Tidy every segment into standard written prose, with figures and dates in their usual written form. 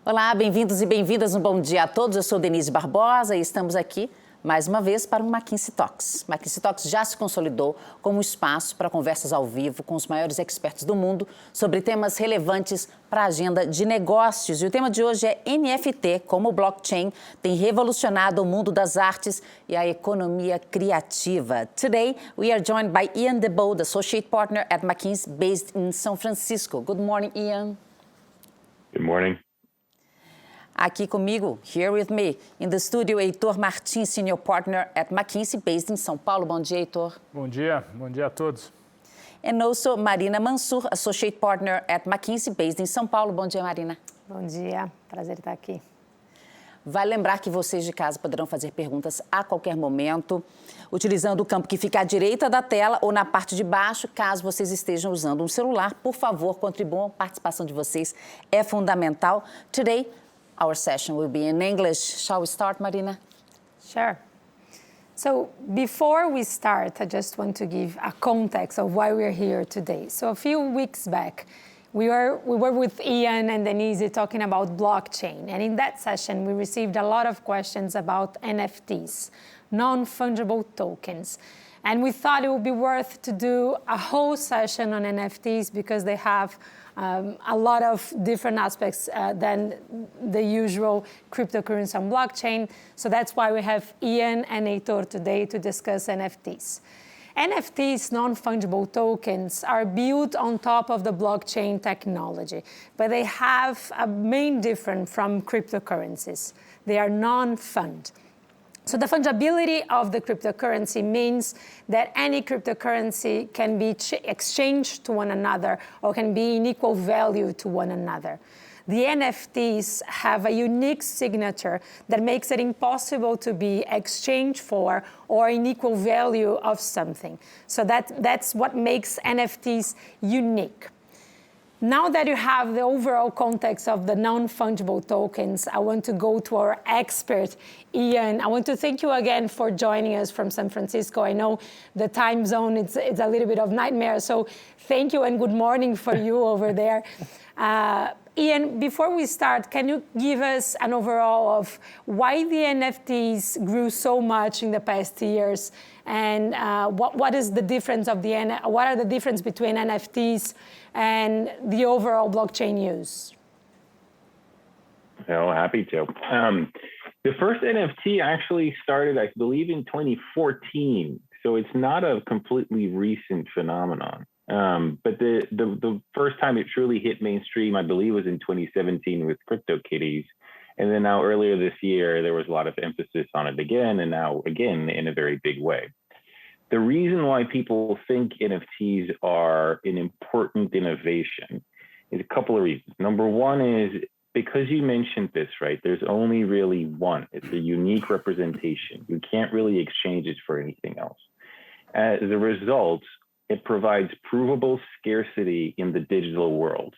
Olá, bem-vindos e bem-vindas, um bom dia a todos. Eu sou Denise Barbosa e estamos aqui mais uma vez para o McKinsey Talks. McKinsey Talks já se consolidou como um espaço para conversas ao vivo com os maiores experts do mundo sobre temas relevantes para a agenda de negócios. E o tema de hoje é NFT, como o blockchain tem revolucionado o mundo das artes e a economia criativa. Today, we are joined by Ian Bode, associate partner at McKinsey based in São Francisco. Good morning, Ian. Good morning. Aqui comigo, here with me, in the studio, Heitor Martins, Senior Partner at McKinsey, based in São Paulo. Bom dia, Heitor. Bom dia a todos. And also Marina Mansur, Associate Partner at McKinsey, based in São Paulo. Bom dia, Marina. Bom dia, prazer estar aqui. Vale lembrar que vocês de casa poderão fazer perguntas a qualquer momento, utilizando o campo que fica à direita da tela ou na parte de baixo, caso vocês estejam usando um celular. Por favor, contribuam, a participação de vocês é fundamental. Today, our session will be in English. Shall we start, Marina? Sure. So before we start, I just want to give a context of why we're here today. So a few weeks back, we were with Ian and Denise talking about blockchain. And in that session, we received a lot of questions about NFTs, non-fungible tokens. And we thought it would be worth to do a whole session on NFTs because they have a lot of different aspects than the usual cryptocurrency and blockchain. So that's why we have Ian and Heitor today to discuss NFTs. NFTs, non-fungible tokens, are built on top of the blockchain technology, but they have a main difference from cryptocurrencies. They are non-fund. So the fungibility of the cryptocurrency means that any cryptocurrency can be exchanged to one another or can be in equal value to one another. The NFTs have a unique signature that makes it impossible to be exchanged for or in equal value of something. So that's what makes NFTs unique. Now that you have the overall context of the non-fungible tokens, I want to go to our expert, Ian. I want to thank you again for joining us from San Francisco. I know the time zone, it's a little bit of nightmare, so thank you and good morning for you over there. Ian, before we start, can you give us an overall of why the NFTs grew so much in the past years, and what is the difference of what are the difference between NFTs and the overall blockchain use? Oh, happy to. The first NFT actually started, I believe, in 2014, so it's not a completely recent phenomenon. But the first time it truly hit mainstream, I believe, was in 2017 with CryptoKitties. And then now earlier this year, there was a lot of emphasis on it again, and now again in a very big way. The reason why people think NFTs are an important innovation is a couple of reasons. Number one is because you mentioned this, right? There's only really one. It's a unique representation. You can't really exchange it for anything else. As a result, it provides provable scarcity in the digital world,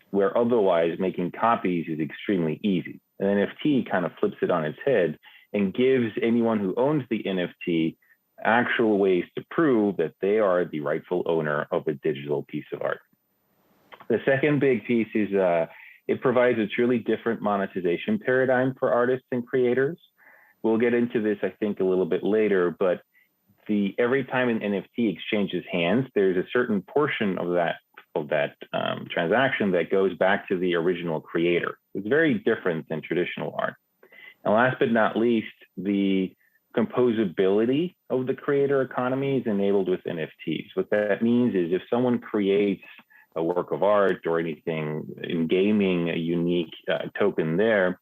where otherwise making copies is extremely easy. An NFT kind of flips it on its head and gives anyone who owns the NFT actual ways to prove that they are the rightful owner of a digital piece of art. The second big piece is it provides a truly different monetization paradigm for artists and creators. We'll get into this, I think, a little bit later, but every time an NFT exchanges hands, there's a certain portion of that transaction that goes back to the original creator. It's very different than traditional art. And last but not least, the composability of the creator economy is enabled with NFTs. What that means is if someone creates a work of art or anything in gaming, a unique token there,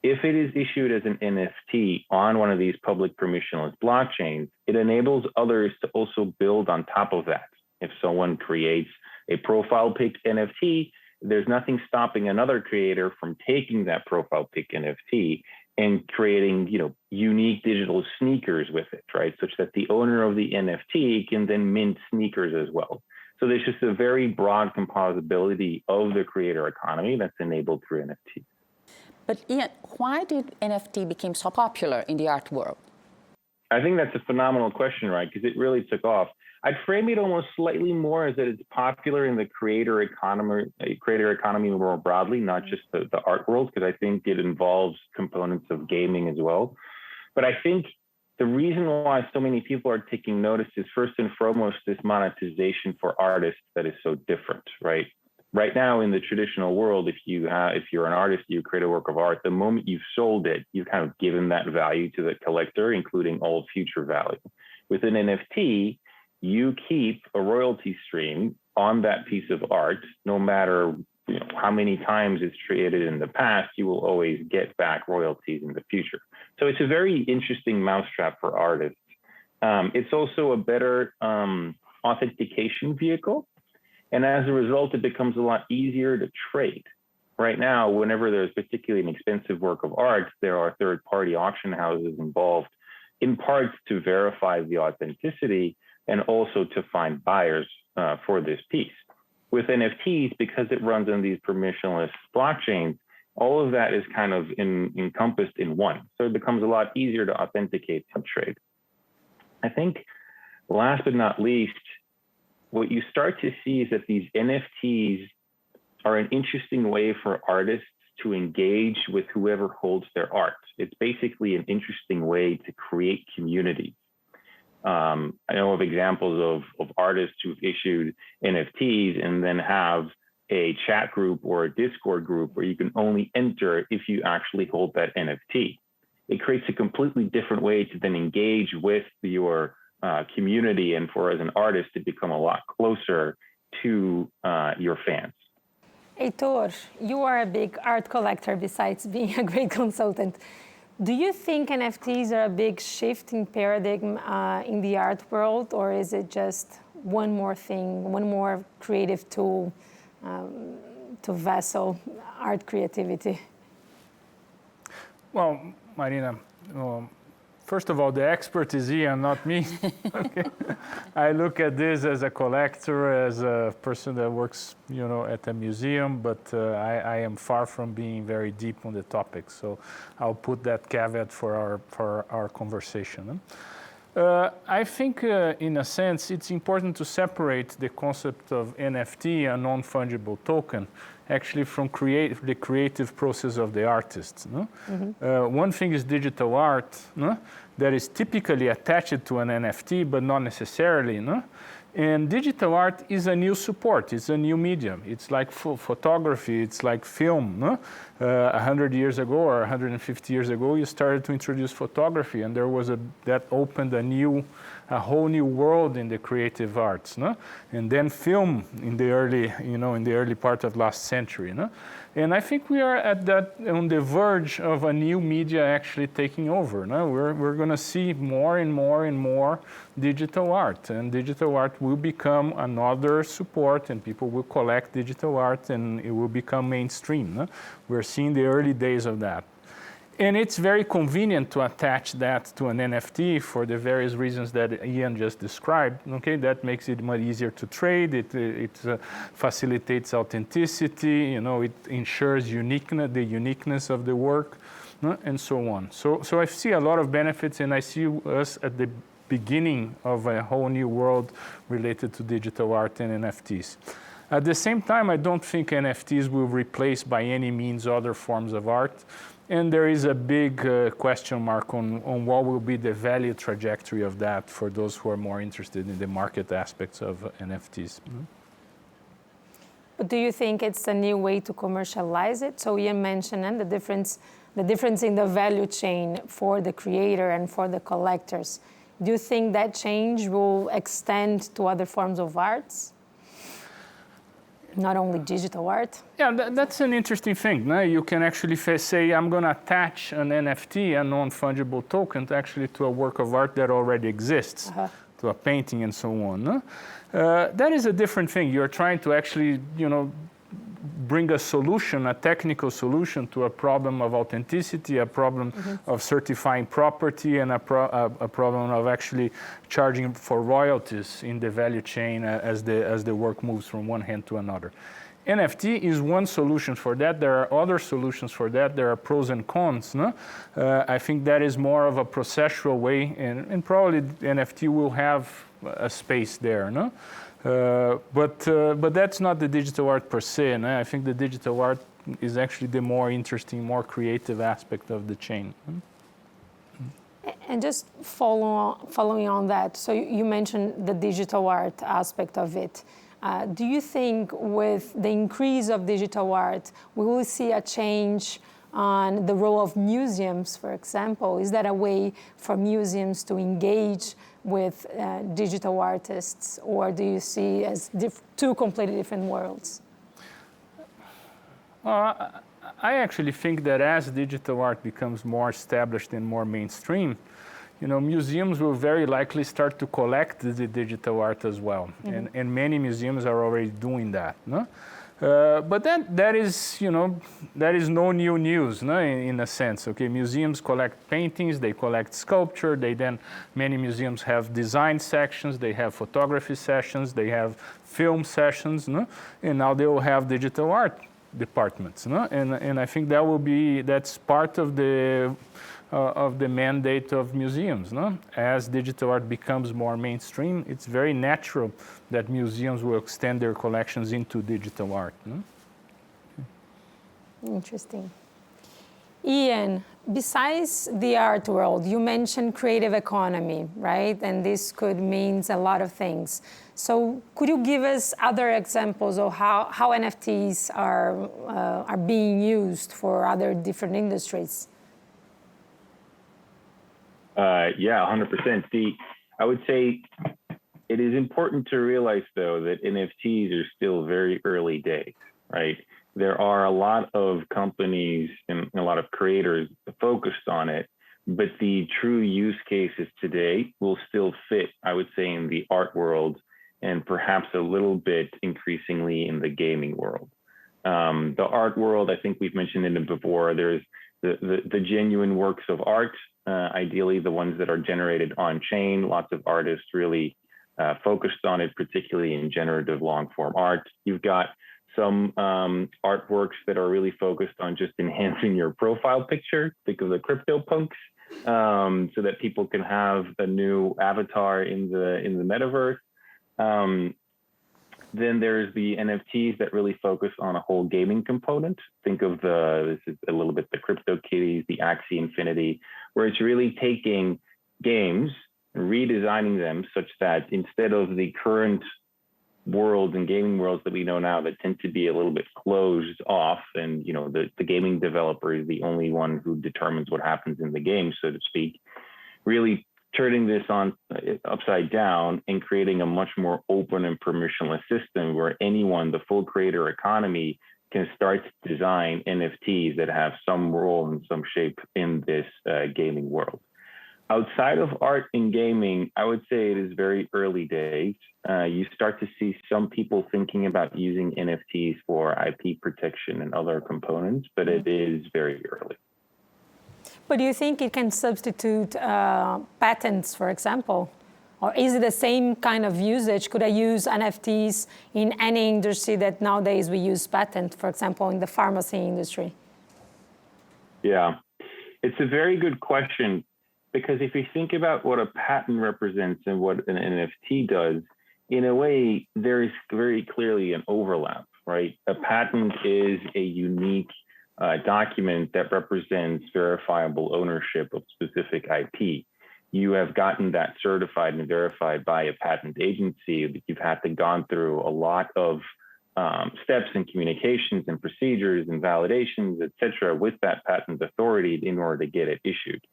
if it is issued as an NFT on one of these public permissionless blockchains, it enables others to also build on top of that. If someone creates a profile pic NFT, there's nothing stopping another creator from taking that profile pic NFT and creating, unique digital sneakers with it, right? Such that the owner of the NFT can then mint sneakers as well. So there's just a very broad composability of the creator economy that's enabled through NFT. But Ian, why did NFT become so popular in the art world? I think that's a phenomenal question, right? Because it really took off. I'd frame it almost slightly more as that it's popular in the creator economy more broadly, not just the art world, because I think it involves components of gaming as well. But I think the reason why so many people are taking notice is first and foremost this monetization for artists that is so different, right? Right now in the traditional world, if you're an artist, you create a work of art, the moment you've sold it, you've kind of given that value to the collector, including all future value. With an NFT, you keep a royalty stream on that piece of art, no matter how many times it's created in the past, you will always get back royalties in the future. So it's a very interesting mousetrap for artists. It's also a better authentication vehicle. And as a result, it becomes a lot easier to trade. Right now, whenever there's particularly an expensive work of art, there are third-party auction houses involved, in part to verify the authenticity and also to find buyers for this piece. With NFTs, because it runs on these permissionless blockchains, all of that is kind of encompassed in one. So it becomes a lot easier to authenticate and trade. I think last but not least, what you start to see is that these NFTs are an interesting way for artists to engage with whoever holds their art. It's basically an interesting way to create community. I know of examples of artists who've issued NFTs and then have a chat group or a Discord group where you can only enter if you actually hold that NFT. It creates a completely different way to then engage with your community and for as an artist to become a lot closer to your fans. Heitor, you are a big art collector besides being a great consultant. Do you think NFTs are a big shift in paradigm in the art world, or is it just one more thing, one more creative tool to vessel art creativity? Well, Marina, first of all, the expert is Ian, not me. Okay. I look at this as a collector, as a person that works, at a museum, but I am far from being very deep on the topic. So I'll put that caveat for our conversation. I think, in a sense, it's important to separate the concept of NFT, a non-fungible token, actually from the creative process of the artist. No? Mm-hmm. One thing is digital art, no? That is typically attached to an NFT, but not necessarily. No? And digital art is a new support. It's a new medium. It's like photography. It's like film. No? 100 years ago or 150 years ago, you started to introduce photography, and that opened a whole new world in the creative arts. No? And then film in the early part of last century. No? And I think we are on the verge of a new media actually taking over. No? We're going to see more and more and more digital art, and digital art will become another support, and people will collect digital art, and it will become mainstream. No? We're seeing the early days of that. And it's very convenient to attach that to an NFT for the various reasons that Ian just described. Okay, that makes it much easier to trade. It facilitates authenticity. It ensures the uniqueness of the work, and so on. So I see a lot of benefits, and I see us at the beginning of a whole new world related to digital art and NFTs. At the same time, I don't think NFTs will replace by any means other forms of art. And there is a big question mark on what will be the value trajectory of that for those who are more interested in the market aspects of NFTs. Mm-hmm. But do you think it's a new way to commercialize it? So Ian mentioned the difference in the value chain for the creator and for the collectors. Do you think that change will extend to other forms of arts? Not only digital art? Yeah, that's an interesting thing. No? You can actually say, I'm going to attach an NFT, a non-fungible token, to a work of art that already exists, to a painting and so on. No? That is a different thing. You're trying to actually, bring a solution, a technical solution to a problem of authenticity, a problem of certifying property, and a problem of actually charging for royalties in the value chain as the work moves from one hand to another. NFT is one solution for that. There are other solutions for that. There are pros and cons. No? I think that is more of a processual way, and probably NFT will have a space there, no? But that's not the digital art per se. No? I think the digital art is actually the more interesting, more creative aspect of the chain. And just following on that, so you mentioned the digital art aspect of it. Do you think with the increase of digital art, we will see a change on the role of museums, for example? Is that a way for museums to engage with digital artists, or do you see as two completely different worlds? I actually think that as digital art becomes more established and more mainstream, museums will very likely start to collect the digital art as well. Mm-hmm. And many museums are already doing that. No? But that is no new news, no? In a sense. Okay, museums collect paintings, they collect sculpture, many museums have design sections, they have photography sessions, they have film sessions, no? And now they will have digital art departments, no? And I think that's part of the mandate of museums, no? As digital art becomes more mainstream, it's very natural that museums will extend their collections into digital art. No? Interesting. Ian, besides the art world, you mentioned creative economy, right? And this could mean a lot of things. So could you give us other examples of how NFTs are being used for other different industries? Yeah, 100%. I would say it is important to realize, though, that NFTs are still very early days, right? There are a lot of companies and a lot of creators focused on it, but the true use cases today will still fit, I would say, in the art world and perhaps a little bit increasingly in the gaming world. The art world, I think we've mentioned it before, there's the genuine works of art, ideally the ones that are generated on chain. Lots of artists really focused on it, particularly in generative long form art. You've got some artworks that are really focused on just enhancing your profile picture. Think of the CryptoPunks, so that people can have a new avatar in the metaverse. Then there's the NFTs that really focus on a whole gaming component. Think of this is a little bit the CryptoKitties, the Axie Infinity, where it's really taking games, redesigning them such that instead of the current worlds and gaming worlds that we know now that tend to be a little bit closed off, and the gaming developer is the only one who determines what happens in the game, so to speak, really turning this on upside down and creating a much more open and permissionless system where anyone, the full creator economy, can start to design NFTs that have some role and some shape in this gaming world. Outside of art and gaming, I would say it is very early days. You start to see some people thinking about using NFTs for IP protection and other components, but it is very early. But do you think it can substitute patents, for example? Or is it the same kind of usage? Could I use NFTs in any industry that nowadays we use patent, for example, in the pharmacy industry? Yeah, it's a very good question, because if you think about what a patent represents and what an NFT does, in a way, there is very clearly an overlap, right? A patent is a unique document that represents verifiable ownership of specific IP. You have gotten that certified and verified by a patent agency, that you've had to gone through a lot of steps and communications and procedures and validations, et cetera, with that patent authority in order to get it issued.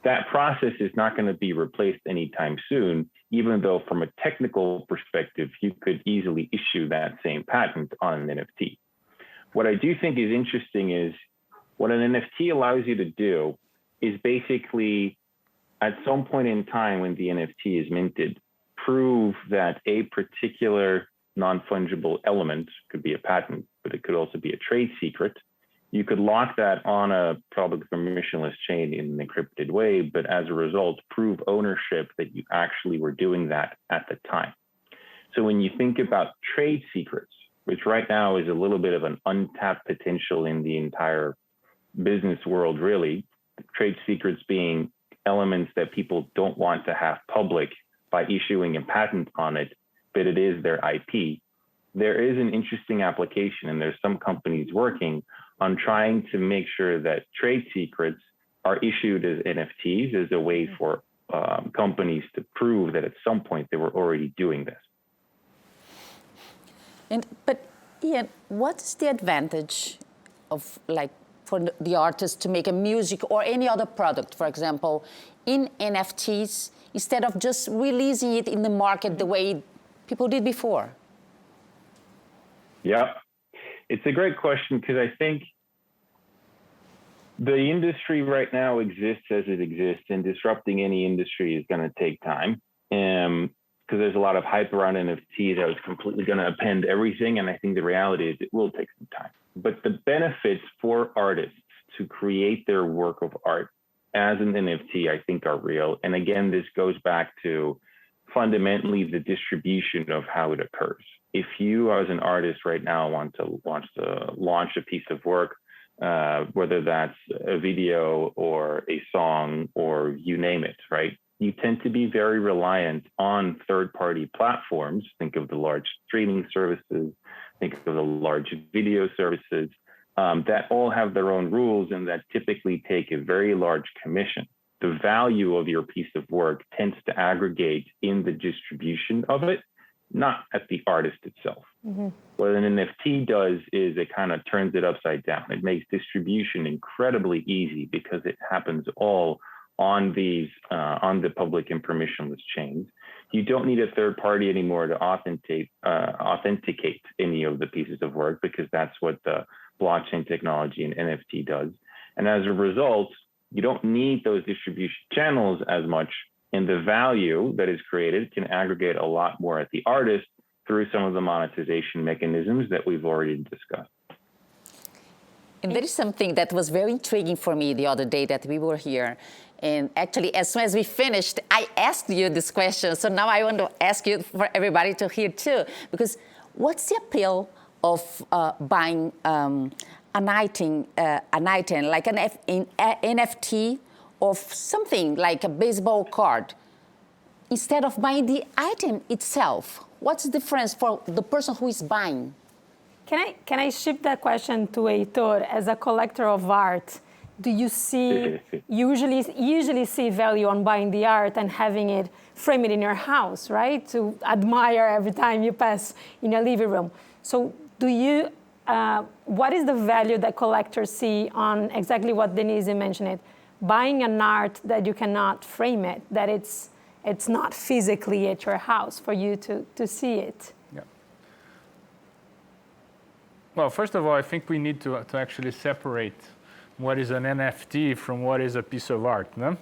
That process is not going to be replaced anytime soon, even though from a technical perspective, you could easily issue that same patent on an NFT. What I do think is interesting is what an NFT allows you to do is basically, at some point in time when the NFT is minted, prove that a particular non-fungible element, could be a patent, but it could also be a trade secret. You could lock that on a public permissionless chain in an encrypted way, but as a result, prove ownership that you actually were doing that at the time. So when you think about trade secrets, which right now is a little bit of an untapped potential in the entire business world, really, trade secrets being elements that people don't want to have public, by issuing a patent on it, but it is their IP. There is an interesting application, and there's some companies working on trying to make sure that trade secrets are issued as NFTs as a way for companies to prove that at some point they were already doing this. But Ian, what's the advantage of, like, for the artist to make a music or any other product, for example, in NFTs, instead of just releasing it in the market the way people did before? Yeah, it's a great question, because I think the industry right now exists as it exists, and disrupting any industry is going to take time. Because there's a lot of hype around NFTs that was completely going to append everything. And I think the reality is it will take some time. But the benefits for artists to create their work of art as an NFT, I think, are real. And again, this goes back to fundamentally the distribution of how it occurs. If you, as an artist right now, want to launch a piece of work, whether that's a video or a song or you name it, right? You tend to be very reliant on third-party platforms. Think of the large streaming services, think of the large video services, that all have their own rules and that typically take a very large commission. The value of your piece of work tends to aggregate in the distribution of it, not at the artist itself. Mm-hmm. What an NFT does is it kind of turns it upside down. It makes distribution incredibly easy because it happens all on these on the public and permissionless chains. You don't need a third party anymore to authenticate any of the pieces of work, because that's what the blockchain technology and NFT does. And as a result, you don't need those distribution channels as much, and the value that is created can aggregate a lot more at the artist through some of the monetization mechanisms that we've already discussed. And there is something that was very intriguing for me the other day that we were here. And actually, as soon as we finished, I asked you this question. So now I want to ask you for everybody to hear too. Because what's the appeal of buying an item like an NFT of something like a baseball card instead of buying the item itself? What's the difference for the person who is buying? Can I shift that question to Heitor? As a collector of art, do you see usually see value on buying the art and having it frame it in your house, right? To admire every time you pass in your living room. So do you? What is the value that collectors see on exactly what Denise mentioned? It buying an art that you cannot frame it, that it's not physically at your house for you to see it. Yeah. Well, first of all, I think we need to actually separate what is an NFT from what is a piece of art. No?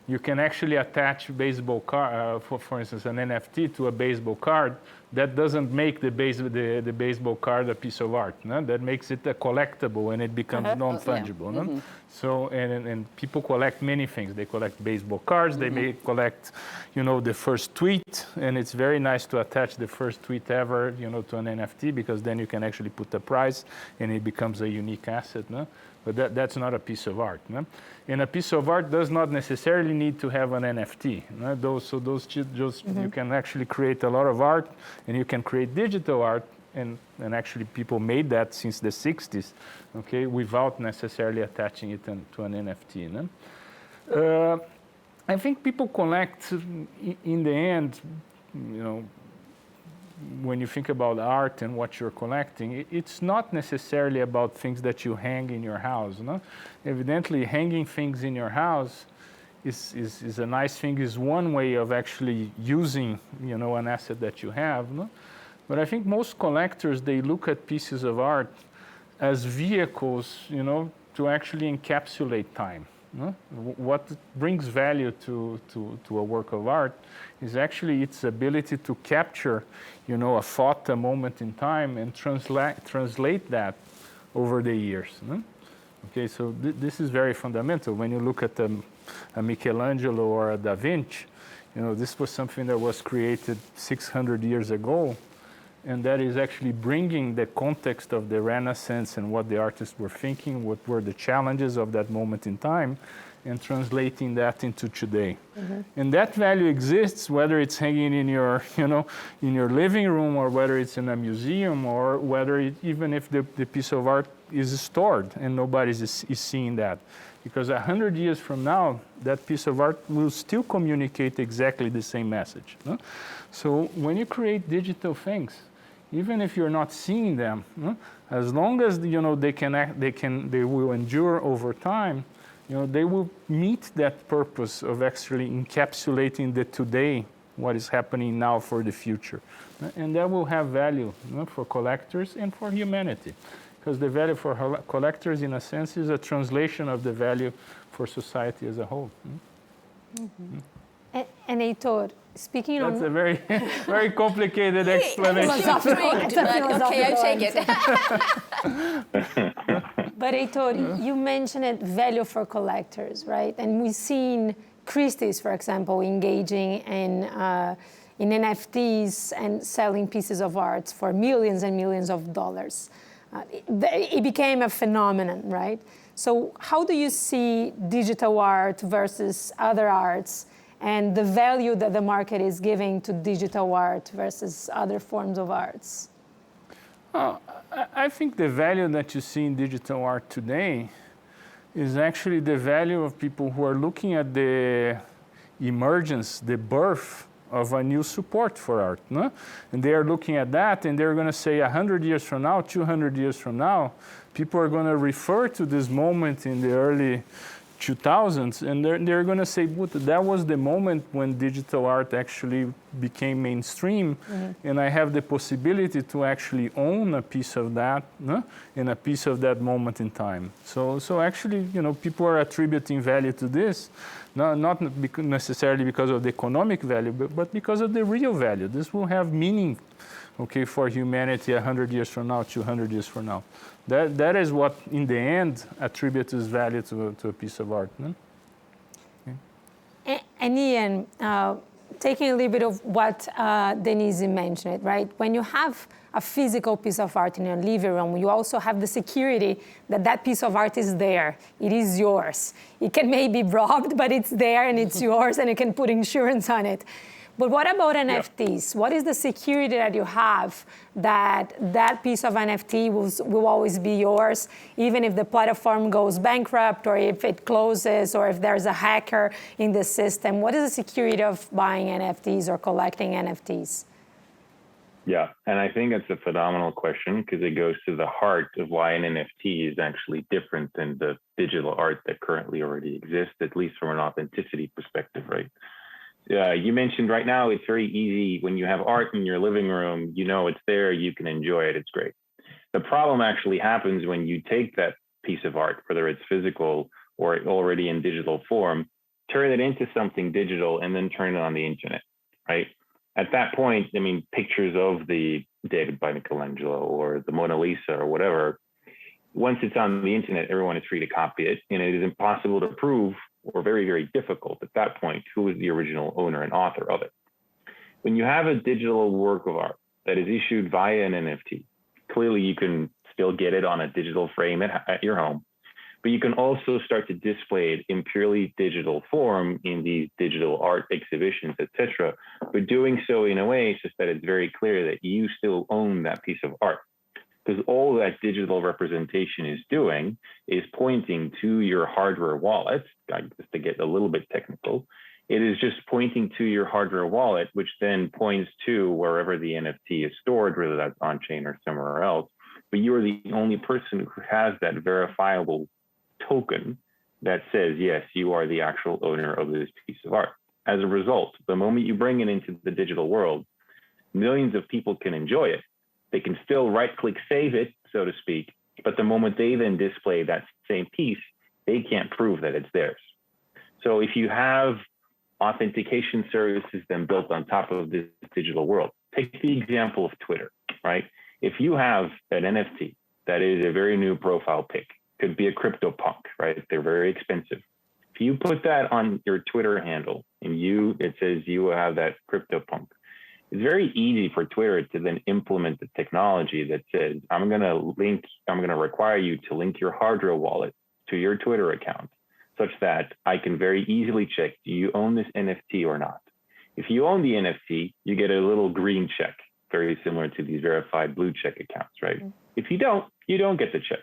You can actually attach baseball card, for instance, an NFT to a baseball card. That doesn't make the baseball card a piece of art. No? That makes it a collectible, and it becomes non-fungible. Yeah. No? Mm-hmm. So, and people collect many things. They collect baseball cards. Mm-hmm. They may collect, the first tweet, and it's very nice to attach the first tweet ever, to an NFT, because then you can actually put a price, and it becomes a unique asset. No? But that's not a piece of art. No? And a piece of art does not necessarily need to have an NFT. No? Those mm-hmm. You can actually create a lot of art, and you can create digital art, and actually people made that since the 60s, okay, without necessarily attaching it to an NFT. No? I think people collect, in the end, when you think about art and what you're collecting, it's not necessarily about things that you hang in your house. No? Evidently, hanging things in your house is a nice thing, is one way of actually using, an asset that you have. No? But I think most collectors, they look at pieces of art as vehicles, to actually encapsulate time. No? What brings value to a work of art is actually its ability to capture, a thought, a moment in time, and translate that over the years. No? Okay, so this is very fundamental. When you look at a Michelangelo or a Da Vinci, this was something that was created 600 years ago, and that is actually bringing the context of the Renaissance and what the artists were thinking, what were the challenges of that moment in time, and translating that into today. And that value exists whether it's hanging in your, in your living room, or whether it's in a museum, or whether even if the piece of art is stored and nobody is seeing that. Because 100 years from now, that piece of art will still communicate exactly the same message. No? So when you create digital things, even if you're not seeing them, as long as they will endure over time, they will meet that purpose of actually encapsulating the today, what is happening now for the future. And that will have value for collectors and for humanity. Because the value for collectors, in a sense, is a translation of the value for society as a whole. And Heitor, speaking on... That's a very, very complicated explanation. Okay, I take it. But Heitor, you mentioned value for collectors, right? And we've seen Christie's, for example, engaging in NFTs and selling pieces of art for millions and millions of dollars. It became a phenomenon, right? So how do you see digital art versus other arts, and the value that the market is giving to digital art versus other forms of arts? I think the value that you see in digital art today is actually the value of people who are looking at the emergence, the birth of a new support for art. No? And they are looking at that, and they're going to say 100 years from now, 200 years from now, people are going to refer to this moment in the early 2000s, and they're going to say, that was the moment when digital art actually became mainstream, and I have the possibility to actually own a piece of that, and a piece of that moment in time. So actually, people are attributing value to this, not necessarily because of the economic value, but because of the real value. This will have meaning, for humanity 100 years from now, 200 years from now. That is what, in the end, attributes value to a piece of art. No? Okay. And Ian, taking a little bit of what Denise mentioned, right? When you have a physical piece of art in your living room, you also have the security that that piece of art is there. It is yours. It can maybe be robbed, but it's there and it's yours, and you can put insurance on it. But what about NFTs? What is the security that you have that that piece of NFT will always be yours, even if the platform goes bankrupt, or if it closes, or if there's a hacker in the system? What is the security of buying NFTs or collecting NFTs? Yeah, and I think that's a phenomenal question, because it goes to the heart of why an NFT is actually different than the digital art that currently already exists, at least from an authenticity perspective, right? You mentioned right now, it's very easy when you have art in your living room, it's there, you can enjoy it, it's great. The problem actually happens when you take that piece of art, whether it's physical or already in digital form, turn it into something digital, and then turn it on the internet, right? At that point, pictures of the David by Michelangelo or the Mona Lisa or whatever, once it's on the internet, everyone is free to copy it, and it is impossible to prove, or very, very difficult at that point, who is the original owner and author of it. When you have a digital work of art that is issued via an NFT, clearly you can still get it on a digital frame at your home, but you can also start to display it in purely digital form in these digital art exhibitions, etc. But doing so in a way such that it's very clear that you still own that piece of art. Because all that digital representation is doing is pointing to your hardware wallet, just to get a little bit technical. It is just pointing to your hardware wallet, which then points to wherever the NFT is stored, whether that's on-chain or somewhere else. But you are the only person who has that verifiable token that says, yes, you are the actual owner of this piece of art. As a result, the moment you bring it into the digital world, millions of people can enjoy it. They can still right-click save it, so to speak, but the moment they then display that same piece, they can't prove that it's theirs. So if you have authentication services then built on top of this digital world, take the example of Twitter, right? If you have an NFT that is a very new profile pic, could be a CryptoPunk, right? They're very expensive. If you put that on your Twitter handle and it says you have that CryptoPunk, it's very easy for Twitter to then implement the technology that says, I'm going to require you to link your hardware wallet to your Twitter account such that I can very easily check, do you own this NFT or not? If you own the NFT, you get a little green check, very similar to these verified blue check accounts, right? If you don't get the check.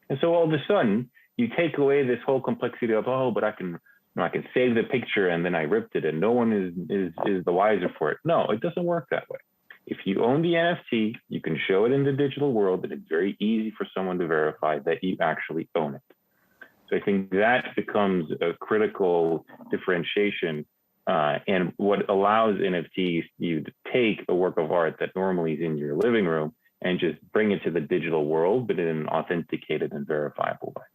And so all of a sudden, you take away this whole complexity of, oh, but I can save the picture and then I ripped it and no one is the wiser for it. No, it doesn't work that way. If you own the NFT, you can show it in the digital world, and it's very easy for someone to verify that you actually own it. So I think that becomes a critical differentiation, and what allows NFTs you to take a work of art that normally is in your living room and just bring it to the digital world, but in an authenticated and verifiable way.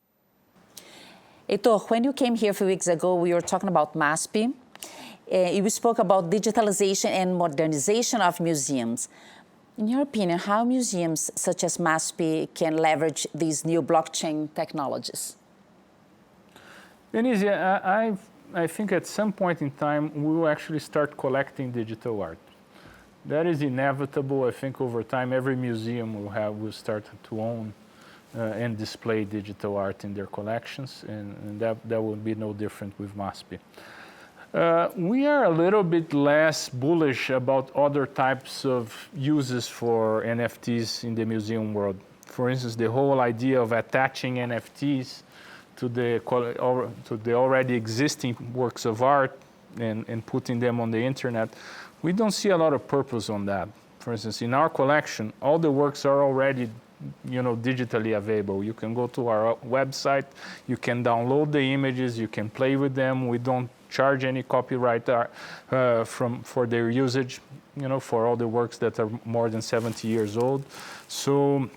Heitor, when you came here a few weeks ago, we were talking about MASP. You spoke about digitalization and modernization of museums. In your opinion, how museums such as MASP can leverage these new blockchain technologies? Denise, I think at some point in time, we will actually start collecting digital art. That is inevitable. I think over time, every museum will start to own and display digital art in their collections, and that will be no different with MASP. We are a little bit less bullish about other types of uses for NFTs in the museum world. For instance, the whole idea of attaching NFTs to the already existing works of art and putting them on the internet, we don't see a lot of purpose on that. For instance, in our collection, all the works are already digitally available. You can go to our website, you can download the images, you can play with them. We don't charge any copyright for their usage, for all the works that are more than 70 years old. So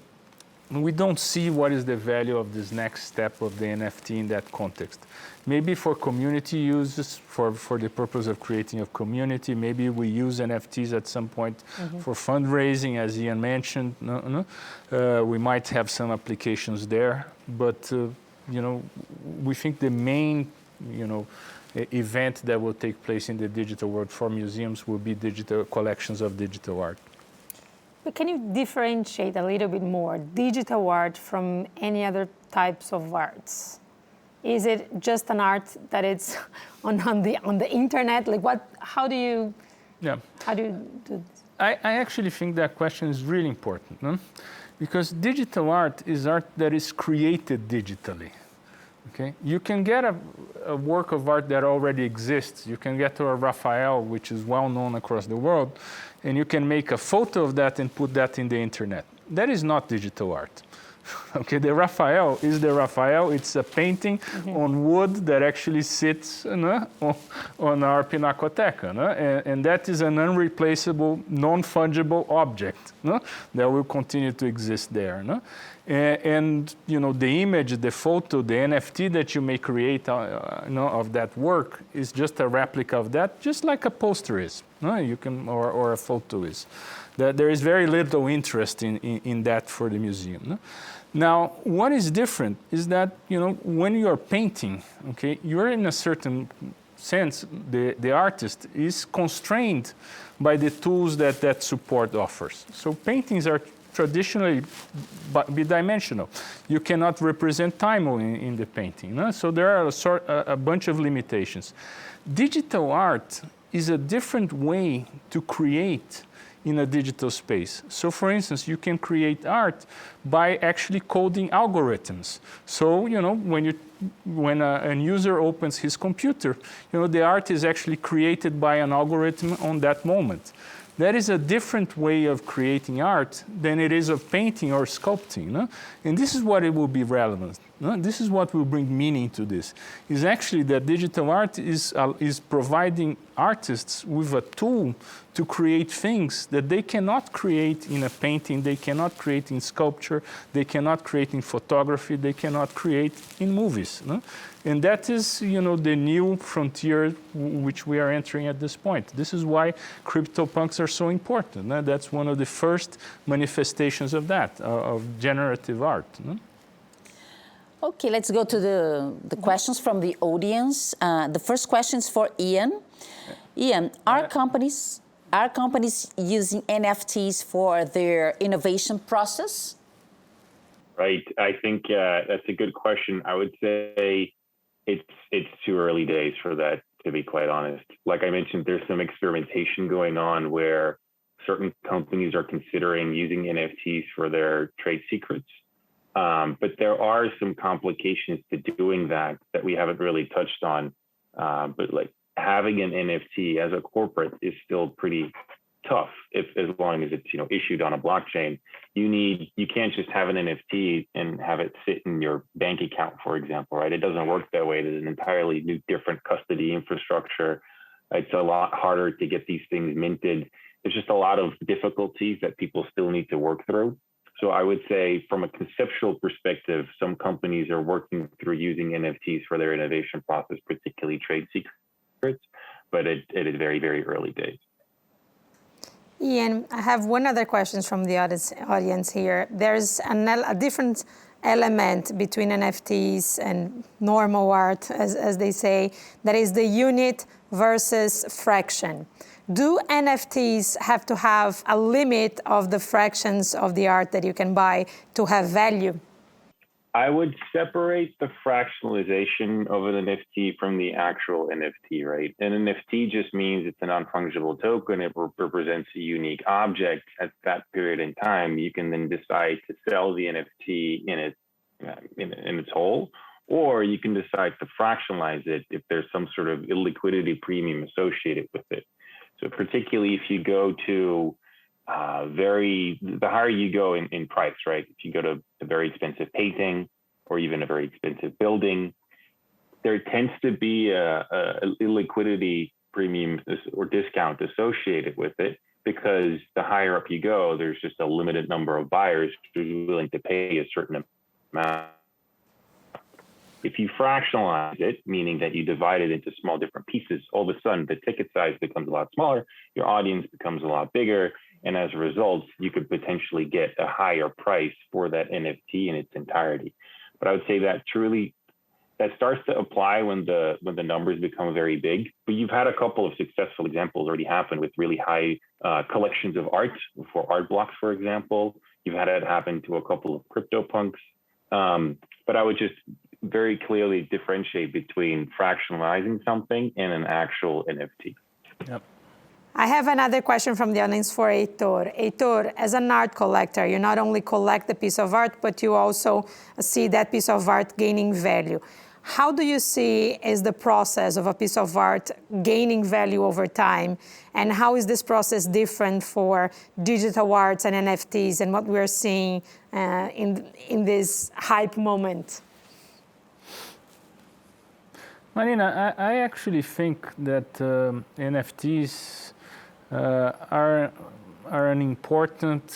we don't see what is the value of this next step of the NFT in that context. Maybe for community uses, for the purpose of creating a community, maybe we use NFTs at some point for fundraising, as Ian mentioned. We might have some applications there, but we think the main, event that will take place in the digital world for museums will be digital collections of digital art. But can you differentiate a little bit more digital art from any other types of arts? Is it just an art that it's on the internet? Like how do you do this? I actually think that question is really important, no? Because digital art is art that is created digitally. Okay? You can get a work of art that already exists. You can get to a Raphael, which is well known across the world, and you can make a photo of that and put that in the internet. That is not digital art. Okay, the Raphael is the Raphael. It's a painting on wood that actually sits on our Pinacoteca. And that is an unreplaceable, non-fungible object that will continue to exist there. And the image, the photo, the NFT that you may create of that work is just a replica of that, just like a poster is. You can, or a photo is. There is very little interest in that for the museum. Now, what is different is that when you are painting, okay, you're in a certain sense, the artist is constrained by the tools that support offers. So paintings are traditionally bidimensional. You cannot represent time in the painting. So there are a bunch of limitations. Digital art is a different way to create in a digital space. So for instance, you can create art by actually coding algorithms. So, when a user opens his computer, the art is actually created by an algorithm on that moment. That is a different way of creating art than it is of painting or sculpting. And this is what it will be relevant. This is what will bring meaning to this, is actually that digital art is providing artists with a tool to create things that they cannot create in a painting, they cannot create in sculpture, they cannot create in photography, they cannot create in movies. And that is, the new frontier which we are entering at this point. This is why CryptoPunks are so important. That's one of the first manifestations of that, of generative art. Okay, let's go to the questions from the audience. The first question is for Ian. Ian, are companies using NFTs for their innovation process? Right. I think that's a good question. I would say it's too early days for that, to be quite honest. Like I mentioned, there's some experimentation going on where certain companies are considering using NFTs for their trade secrets. But there are some complications to doing that we haven't really touched on. But like having an NFT as a corporate is still pretty tough as long as it's issued on a blockchain. You can't just have an NFT and have it sit in your bank account, for example, right? It doesn't work that way. There's an entirely new different custody infrastructure. It's a lot harder to get these things minted. There's just a lot of difficulties that people still need to work through. So I would say from a conceptual perspective, some companies are working through using NFTs for their innovation process, particularly trade secrets, but it is very, very early days. Ian, I have one other question from the audience here. There's a different element between NFTs and normal art, as they say, that is the unit versus fraction. Do NFTs have to have a limit of the fractions of the art that you can buy to have value? I would separate the fractionalization of an NFT from the actual NFT, right? An NFT just means it's a non-fungible token. It represents a unique object at that period in time. You can then decide to sell the NFT in its whole, or you can decide to fractionalize it if there's some sort of illiquidity premium associated with it. So particularly if you go to the higher you go in price, right? If you go to a very expensive painting or even a very expensive building, there tends to be a illiquidity premium or discount associated with it, because the higher up you go, there's just a limited number of buyers who's willing to pay a certain amount. If you fractionalize it, meaning that you divide it into small different pieces, all of a sudden the ticket size becomes a lot smaller, your audience becomes a lot bigger, and as a result, you could potentially get a higher price for that NFT in its entirety. But I would say that starts to apply when the numbers become very big. But you've had a couple of successful examples already happen with really high collections of art, for art blocks, for example. You've had it happen to a couple of CryptoPunks. But I would just very clearly differentiate between fractionalizing something and an actual NFT. Yep. I have another question from the audience for Heitor. Heitor, as an art collector, you not only collect the piece of art, but you also see that piece of art gaining value. How do you see is the process of a piece of art gaining value over time? And how is this process different for digital arts and NFTs and what we're seeing in this hype moment? Marina, I actually think that NFTs are an important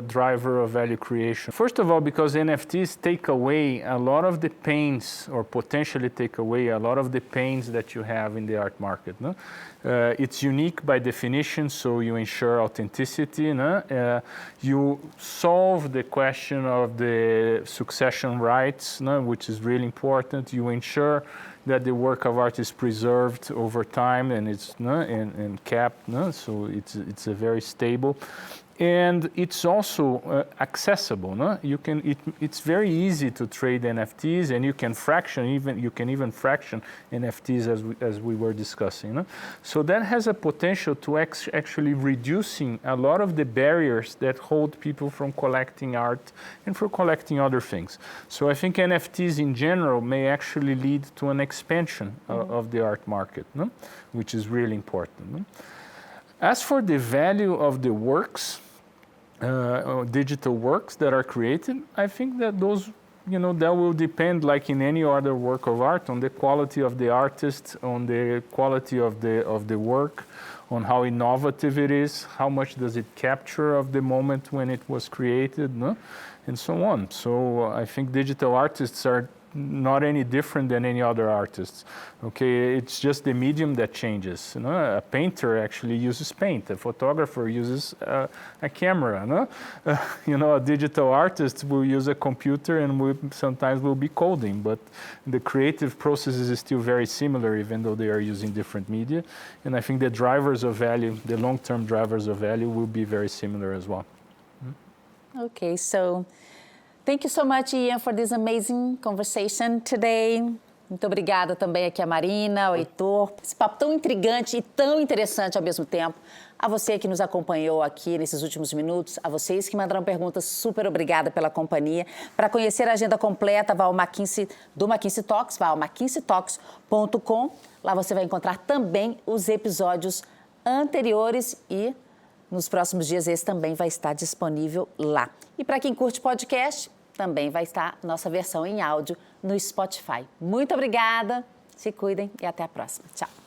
driver of value creation. First of all, because NFTs take away a lot of the pains, or potentially take away a lot of the pains that you have in the art market. No? It's unique by definition, so you ensure authenticity. No? You solve the question of the succession rights, no? Which is really important. You ensure that the work of art is preserved over time and it's and kept, so it's a very stable, and it's also accessible. It's very easy to trade NFTs, and you can even fraction NFTs as we were discussing. So that has a potential to actually reducing a lot of the barriers that hold people from collecting art and for collecting other things. So I think NFTs in general may actually lead to an expansion of the art market, which is really important. As for the value of the works, digital works that are created, I think that those, that will depend, like in any other work of art, on the quality of the artist, on the quality of the work, on how innovative it is, how much does it capture of the moment when it was created, and so on. So I think digital artists are not any different than any other artists. Okay, it's just the medium that changes. A painter actually uses paint. A photographer uses a camera. A digital artist will use a computer and sometimes will be coding. But the creative process is still very similar, even though they are using different media. And I think the drivers of value, the long-term drivers of value, will be very similar as well. Okay, so thank you so much, Ian, for this amazing conversation today. Muito obrigada também aqui a Marina, ao Heitor. Esse papo tão intrigante e tão interessante ao mesmo tempo. A você que nos acompanhou aqui nesses últimos minutos, a vocês que mandaram perguntas, super obrigada pela companhia. Para conhecer a agenda completa, vá ao do McKinsey Talks, vá ao mckinseytalks.com. Lá você vai encontrar também os episódios anteriores e nos próximos dias esse também vai estar disponível lá. E para quem curte podcast, também vai estar nossa versão em áudio no Spotify. Muito obrigada, se cuidem e até a próxima. Tchau.